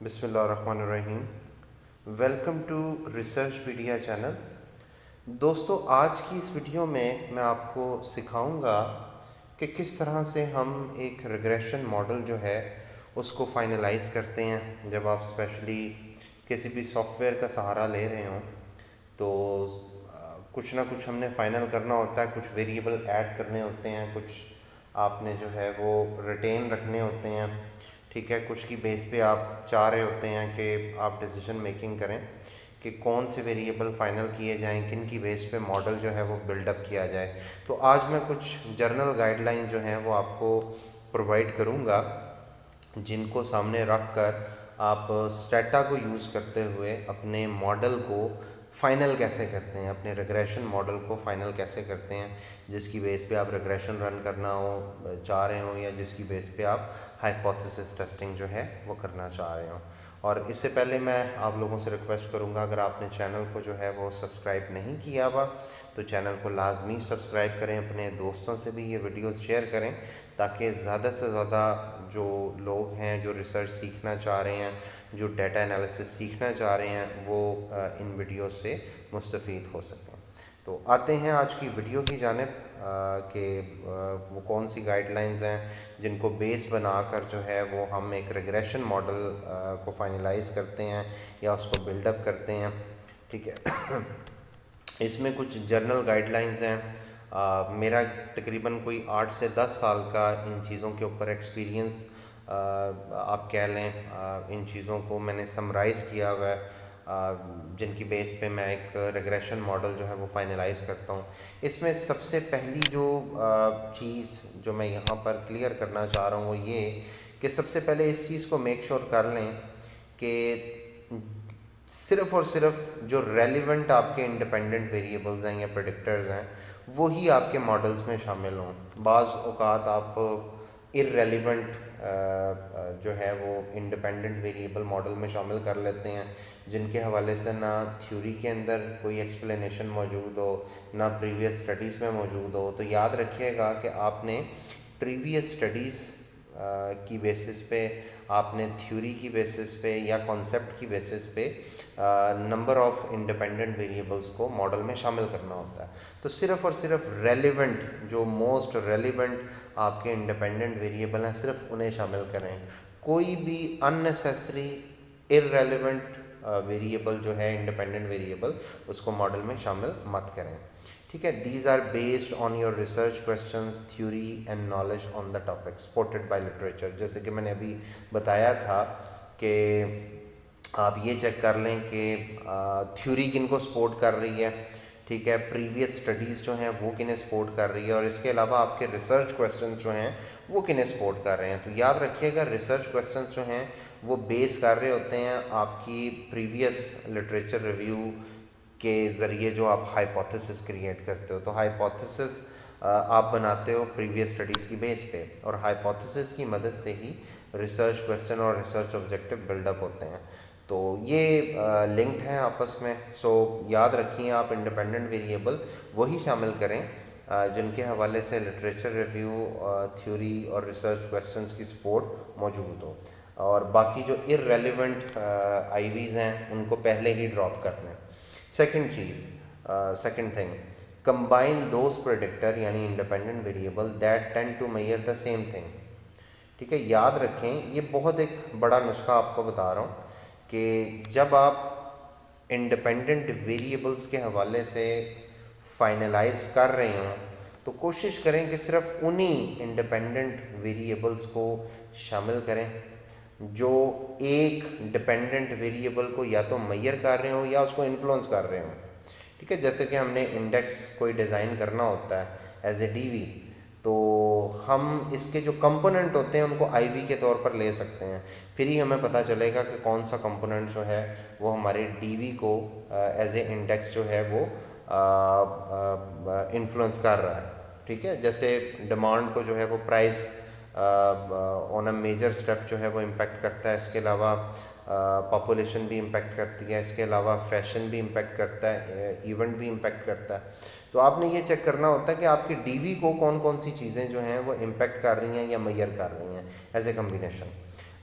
بسم اللہ الرحمن الرحیم۔ Welcome to Researchpedia channel. دوستو، آج کی اس ویڈیو میں آپ کو سکھاؤں گا کہ کس طرح سے ہم ایک ریگریشن ماڈل جو ہے اس کو فائنلائز کرتے ہیں۔ جب آپ اسپیشلی کسی بھی سافٹ ویئر کا سہارا لے رہے ہوں تو کچھ نہ کچھ ہم نے فائنل کرنا ہوتا ہے، کچھ ویریبل ایڈ کرنے ہوتے ہیں، کچھ آپ نے جو ہے وہ ریٹین رکھنے ہوتے ہیں، ٹھیک ہے۔ کچھ کی بیس پہ آپ چاہ رہے ہوتے ہیں کہ آپ ڈیسیجن میکنگ کریں کہ کون سے ویریبل فائنل کیے جائیں، کن کی بیس پہ ماڈل جو ہے وہ بلڈ اپ کیا جائے۔ تو آج میں کچھ جرنل گائیڈ لائن جو ہیں وہ آپ کو پرووائڈ کروں گا، جن کو سامنے رکھ کر آپ اسٹیٹا کو یوز کرتے ہوئے اپنے ماڈل کو فائنل کیسے کرتے ہیں، اپنے ریگریشن ماڈل کو فائنل کیسے کرتے ہیں، جس کی بیس پہ آپ ریگریشن رن کرنا چاہ رہے ہوں یا جس کی بیس پہ آپ ہائپوتھیسس ٹیسٹنگ جو ہے وہ کرنا چاہ رہے ہوں۔ اور اس سے پہلے میں آپ لوگوں سے ریکویسٹ کروں گا، اگر آپ نے چینل کو جو ہے وہ سبسکرائب نہیں کیا ہوا تو چینل کو لازمی سبسکرائب کریں، اپنے دوستوں سے بھی یہ ویڈیوز شیئر کریں تاکہ زیادہ سے زیادہ جو لوگ ہیں جو ریسرچ سیکھنا چاہ رہے ہیں، جو ڈیٹا انالیسس سیکھنا چاہ رہے ہیں، وہ ان ویڈیوز سے مستفید ہو سکیں۔ تو آتے ہیں آج کی ویڈیو کی جانب کہ وہ کون سی گائیڈ لائنز ہیں جن کو بیس بنا کر جو ہے وہ ہم ایک ریگریشن ماڈل کو فائنلائز کرتے ہیں یا اس کو بلڈ اپ کرتے ہیں، ٹھیک ہے۔ اس میں کچھ جرنل گائیڈ لائنز ہیں۔ میرا تقریباً کوئی 8 سے 10 سال کا ان چیزوں کے اوپر ایکسپیرینس آپ کہہ لیں۔ ان چیزوں کو میں نے سمرائز کیا ہوا ہے، جن کی بیس پہ میں ایک ریگریشن ماڈل جو ہے وہ فائنلائز کرتا ہوں۔ اس میں سب سے پہلی جو چیز جو میں یہاں پر کلیئر کرنا چاہ رہا ہوں وہ یہ کہ سب سے پہلے اس چیز کو میک شور کر لیں کہ صرف اور صرف جو ریلیونٹ آپ کے انڈیپینڈنٹ ویریبلز ہیں یا پریڈکٹرز ہیں وہی آپ کے ماڈلز میں شامل ہوں۔ بعض اوقات آپ ارریلیونٹ جو ہے وہ انڈیپینڈنٹ ویریبل ماڈل میں شامل کر لیتے ہیں، جن کے حوالے سے نہ تھیوری کے اندر کوئی ایکسپلینیشن موجود ہو، نہ پریویس اسٹڈیز میں موجود ہو۔ تو یاد رکھیے گا کہ آپ نے پریویس اسٹڈیز کی بیسس پہ، آپ نے تھیوری کی بیسس پہ یا کانسیپٹ کی بیسس پہ نمبر آف انڈیپینڈنٹ ویریبلس کو ماڈل میں شامل کرنا ہوتا ہے۔ تو صرف اور صرف ریلیونٹ، جو موسٹ ریلیونٹ آپ کے انڈیپینڈنٹ ویریبل ہیں، صرف انہیں شامل کریں۔ کوئی بھی اننیسیسری ارریلیونٹ ویریبل جو ہے انڈیپینڈنٹ ویریبل، اس کو ماڈل میں شامل مت کریں، ٹھیک ہے۔ These are based on your research questions, theory and knowledge on the topic supported by literature. جیسے کہ میں نے ابھی بتایا تھا کہ آپ یہ چیک کر لیں کہ تھیوری کن کو سپورٹ کر رہی ہے، ٹھیک ہے، پریویس اسٹڈیز جو ہیں وہ کنہیں سپورٹ کر رہی ہے، اور اس کے علاوہ آپ کے ریسرچ کویسچنز جو ہیں وہ کنہیں سپورٹ کر رہے ہیں۔ تو یاد رکھیے گا ریسرچ کویسچنز جو ہیں وہ بیس کر رہے ہوتے ہیں آپ کی پریویس لٹریچر ریویو کے ذریعے جو آپ ہائپوتھیسس کریٹ کرتے ہو۔ تو ہائپوتھیسس آپ بناتے ہو پریویس اسٹڈیز کی بیس پہ، اور ہائپوتھیسس کی مدد سے ہی ریسرچ کویسچن اور ریسرچ آبجیکٹو بلڈ اپ ہوتے ہیں۔ تو یہ لنکڈ ہیں آپس میں۔ سو یاد رکھیں آپ انڈیپینڈنٹ ویریبل وہی شامل کریں جن کے حوالے سے لٹریچر ریویو، تھیوری اور ریسرچ کویسچنز کی سپورٹ موجود ہو، اور باقی جو ارریلیونٹ آئی ویز ہیں ان کو پہلے ہی ڈراپ کر دیں۔ Second thing, combine those predictor یعنی independent variable that tend to measure the same thing, ٹھیک ہے۔ یاد رکھیں یہ بہت ایک بڑا نسخہ آپ کو بتا رہا ہوں کہ جب آپ انڈیپینڈنٹ ویریبلس کے حوالے سے فائنلائز کر رہے ہوں تو کوشش کریں کہ صرف انہی انڈیپینڈنٹ ویریبلس کو شامل کریں جو ایک ڈیپینڈنٹ ویریبل کو یا تو میئر کر رہے ہوں یا اس کو انفلوئنس کر رہے ہوں، ٹھیک ہے۔ جیسے کہ ہم نے انڈیکس کوئی ڈیزائن کرنا ہوتا ہے ایز اے ڈی وی، تو ہم اس کے جو کمپوننٹ ہوتے ہیں ان کو آئی وی کے طور پر لے سکتے ہیں، پھر ہی ہمیں پتہ چلے گا کہ کون سا کمپوننٹ جو ہے وہ ہمارے ڈی وی کو ایز اے انڈیکس جو ہے وہ انفلوئنس کر رہا ہے، ٹھیک ہے۔ جیسے ڈیمانڈ کو جو ہے وہ پرائز آن اے میجر اسٹیپ جو ہے وہ امپیکٹ کرتا ہے، اس کے علاوہ پاپولیشن بھی امپیکٹ کرتی ہے، اس کے علاوہ فیشن بھی امپیکٹ کرتا ہے، ایونٹ بھی امپیکٹ کرتا ہے۔ تو آپ نے یہ چیک کرنا ہوتا ہے کہ آپ کی ڈی وی کو کون کون سی چیزیں جو ہیں وہ امپیکٹ کر رہی ہیں یا میئر کر رہی ہیں ایز اے کمبینیشن۔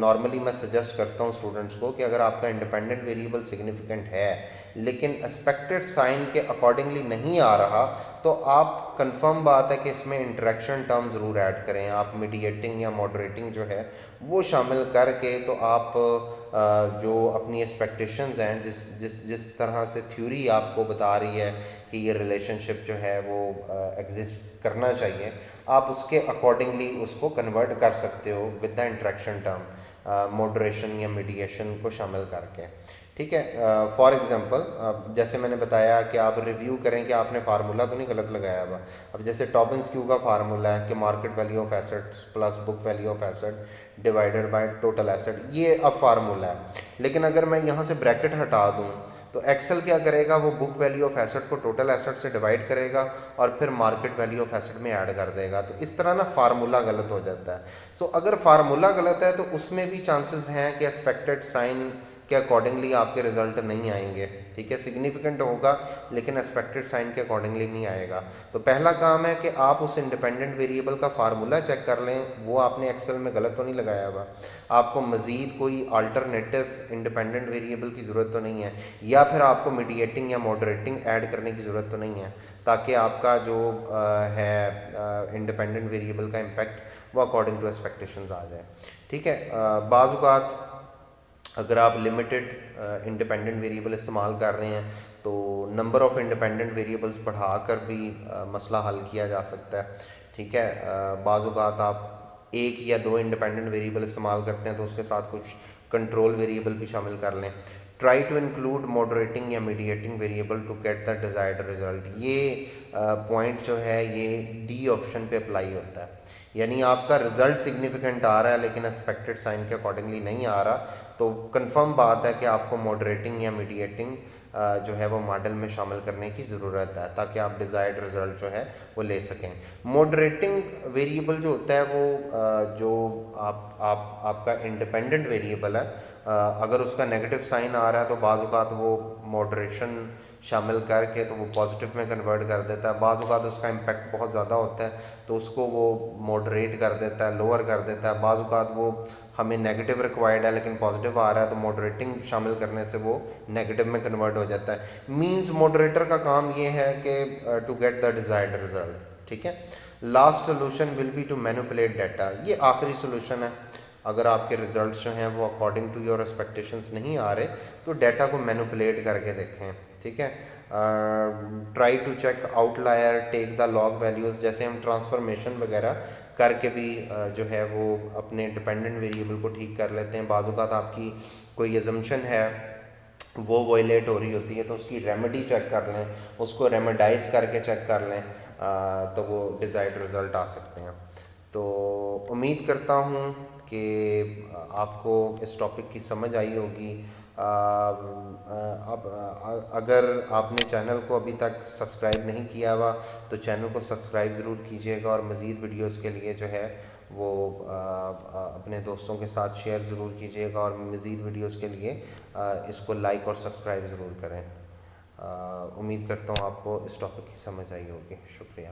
نارملی میں سجیسٹ کرتا ہوں اسٹوڈنٹس کو کہ اگر آپ کا انڈیپینڈنٹ ویریبل سگنیفیکنٹ ہے لیکن ایکسپیکٹڈ سائن کے اکارڈنگلی نہیں آ رہا تو آپ کنفرم بات ہے کہ اس میں انٹریکشن ٹرم ضرور ایڈ کریں. آپ میڈیٹنگ یا ماڈریٹنگ جو ہے وہ شامل کر کے تو آپ جو اپنی ایکسپیکٹیشنز ہیں جس طرح سے تھیوری آپ کو بتا رہی ہے کہ یہ ریلیشن شپ جو ہے وہ ایگزسٹ کرنا چاہیے, آپ اس کے اکارڈنگلی اس کو کنورٹ کر سکتے ہو with the interaction term moderation یا میڈیشن کو شامل کر کے. ٹھیک ہے, فار ایگزامپل جیسے میں نے بتایا کہ آپ ریویو کریں کہ آپ نے فارمولہ تو نہیں غلط لگایا ہوا. اب جیسے ٹابنس کیو کا فارمولہ ہے کہ market value of assets plus book value of asset divided by total asset, یہ اب فارمولہ ہے. لیکن اگر میں یہاں سے بریکٹ ہٹا دوں تو ایکسل کیا کرے گا, وہ بک ویلیو آف ایسٹ کو ٹوٹل ایسٹ سے ڈیوائڈ کرے گا اور پھر مارکیٹ ویلیو آف ایسٹ میں ایڈ کر دے گا. تو اس طرح نا فارمولہ غلط ہو جاتا ہے. سو اگر فارمولہ غلط ہے تو اس میں بھی چانسز ہیں کہ ایکسپیکٹڈ سائن کے اکارڈنگلی آپ کے رزلٹ نہیں آئیں گے. ٹھیک ہے, سگنیفیکنٹ ہوگا لیکن ایکسپیکٹڈ سائن کے اکارڈنگلی نہیں آئے گا. تو پہلا کام ہے کہ آپ اس انڈیپینڈنٹ ویریبل کا فارمولہ چیک کر لیں, وہ آپ نے ایکسل میں غلط تو نہیں لگایا ہوا. آپ کو مزید کوئی آلٹرنیٹیو انڈیپینڈنٹ ویریبل کی ضرورت تو نہیں ہے, یا پھر آپ کو میڈیٹنگ یا ماڈریٹنگ ایڈ کرنے کی ضرورت تو نہیں ہے تاکہ آپ کا جو ہے انڈیپینڈنٹ ویریبل کا امپیکٹ وہ اکارڈنگ ٹو ایکسپیکٹیشنز آ جائے. ٹھیک ہے, بعض اوقات اگر آپ لمیٹڈ انڈیپینڈنٹ ویریبل استعمال کر رہے ہیں تو نمبر آف انڈیپینڈنٹ ویریبلس بڑھا کر بھی مسئلہ حل کیا جا سکتا ہے. ٹھیک ہے, بعض اوقات آپ ایک یا دو انڈیپینڈنٹ ویریبل استعمال کرتے ہیں تو اس کے ساتھ کچھ کنٹرول ویریبل بھی شامل کر لیں. ٹرائی ٹو انکلوڈ ماڈریٹنگ یا mediating variable to get the desired result. یہ پوائنٹ جو ہے یہ ڈی آپشن پہ اپلائی ہوتا ہے, یعنی آپ کا رزلٹ سگنیفیکنٹ آ رہا ہے لیکن ایکسپیکٹڈ سائن کے اکارڈنگلی نہیں آ رہا تو کنفرم بات ہے کہ آپ کو ماڈریٹنگ یا میڈیٹنگ جو ہے وہ ماڈل میں شامل کرنے کی ضرورت ہے تاکہ آپ ڈیزائرڈ رزلٹ جو ہے وہ لے سکیں. ماڈریٹنگ ویریبل جو ہوتا ہے وہ جو آپ کا انڈیپینڈنٹ ویریبل ہے, اگر اس کا نیگیٹو سائن آ رہا ہے تو بعض اوقات وہ ماڈریشن شامل کر کے تو وہ پازیٹیو میں کنورٹ کر دیتا ہے. بعض اوقات اس کا امپیکٹ بہت زیادہ ہوتا ہے تو اس کو وہ ماڈریٹ کر دیتا ہے, لوور کر دیتا ہے. بعض اوقات وہ ہمیں نیگیٹو ریکوائرڈ ہے لیکن پازیٹیو آ رہا ہے تو ماڈریٹنگ شامل کرنے سے وہ نیگیٹو میں کنورٹ ہو جاتا ہے. مینز ماڈریٹر کا کام یہ ہے کہ to get the desired result. ٹھیک ہے, last solution will be to manipulate data. یہ آخری سولوشن ہے. اگر آپ کے ریزلٹس جو ہیں وہ اکارڈنگ ٹو یور ایکسپیکٹیشنس نہیں آ رہے تو ڈیٹا کو مینوپولیٹ کر کے دیکھیں. ٹھیک ہے, try to check outlier, take the log values, جیسے ہم ٹرانسفارمیشن وغیرہ کر کے بھی جو ہے وہ اپنے ڈیپینڈنٹ ویریبل کو ٹھیک کر لیتے ہیں. بعض اوقات آپ کی کوئی ایزمپشن ہے وہ وائلیٹ ہو رہی ہوتی ہے تو اس کی ریمیڈی چیک کر لیں, اس کو ریمیڈائز کر کے چیک کر لیں تو وہ ڈیزائرڈ رزلٹ آ سکتے ہیں. تو امید کرتا ہوں کہ آپ کو اس ٹاپک کی سمجھ آئی ہوگی. اب اگر آپ نے چینل کو ابھی تک سبسکرائب نہیں کیا ہوا تو چینل کو سبسکرائب ضرور کیجیے گا, اور مزید ویڈیوز کے لیے جو ہے وہ اپنے دوستوں کے ساتھ شیئر ضرور کیجیے گا, اور مزید ویڈیوز کے لیے اس کو لائک اور سبسکرائب ضرور کریں. امید کرتا ہوں آپ کو اس ٹاپک کی سمجھ آئی ہوگی. شکریہ.